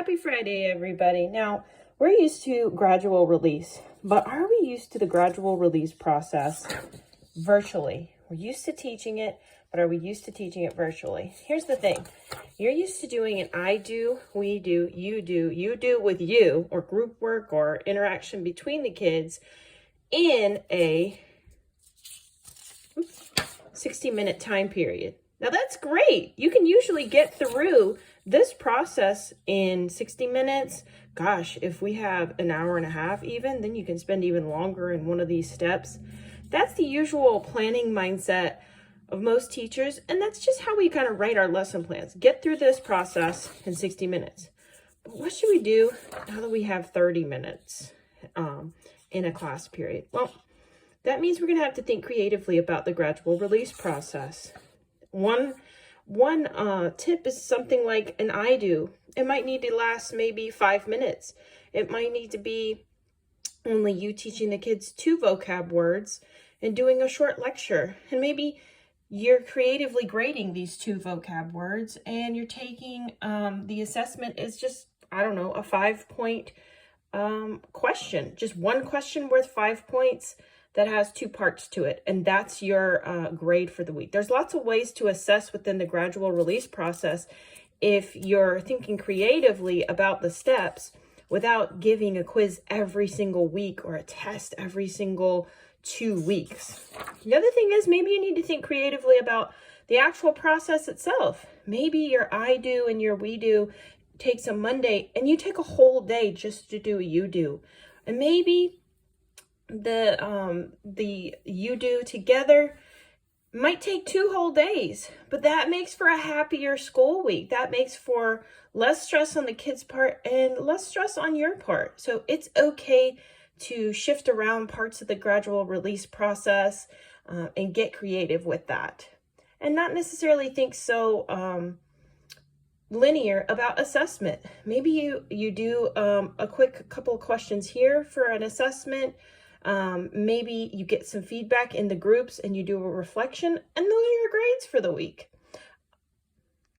Happy Friday, everybody. Now, we're used to gradual release, but are we used to the gradual release process virtually? We're used to teaching it, but are we used to teaching it virtually? Here's the thing. You're used to doing an I do, we do, you do with you, or group work or interaction between the kids in a 60-minute time period. Now that's great. You can usually get through this process in 60 minutes. Gosh, if we have an hour and a half even, then you can spend even longer in one of these steps. That's the usual planning mindset of most teachers, and that's just how we kind of write our lesson plans. Get through this process in 60 minutes. But what should we do now that we have 30 minutes in a class period? Well, that means we're going to have to think creatively about the gradual release process. One tip is something like an I do. It might need to last maybe 5 minutes. It might need to be only you teaching the kids 2 vocab words and doing a short lecture. And maybe you're creatively grading these 2 vocab words and you're taking the assessment is just, I don't know, a 5-point question. Just one question worth 5 points that has 2 parts to it, and that's your grade for the week. There's lots of ways to assess within the gradual release process if you're thinking creatively about the steps without giving a quiz every single week or a test every single 2 weeks. The other thing is maybe you need to think creatively about the actual process itself. Maybe your I do and your we do takes a Monday and you take a whole day just to do a you do. And maybe the you do together might take 2 whole days, but that makes for a happier school week. That makes for less stress on the kids' part and less stress on your part. So it's okay to shift around parts of the gradual release process and get creative with that, and not necessarily think so linear about assessment. Maybe you do a quick couple of questions here for an assessment. Maybe you get some feedback in the groups and you do a reflection, and those are your grades for the week.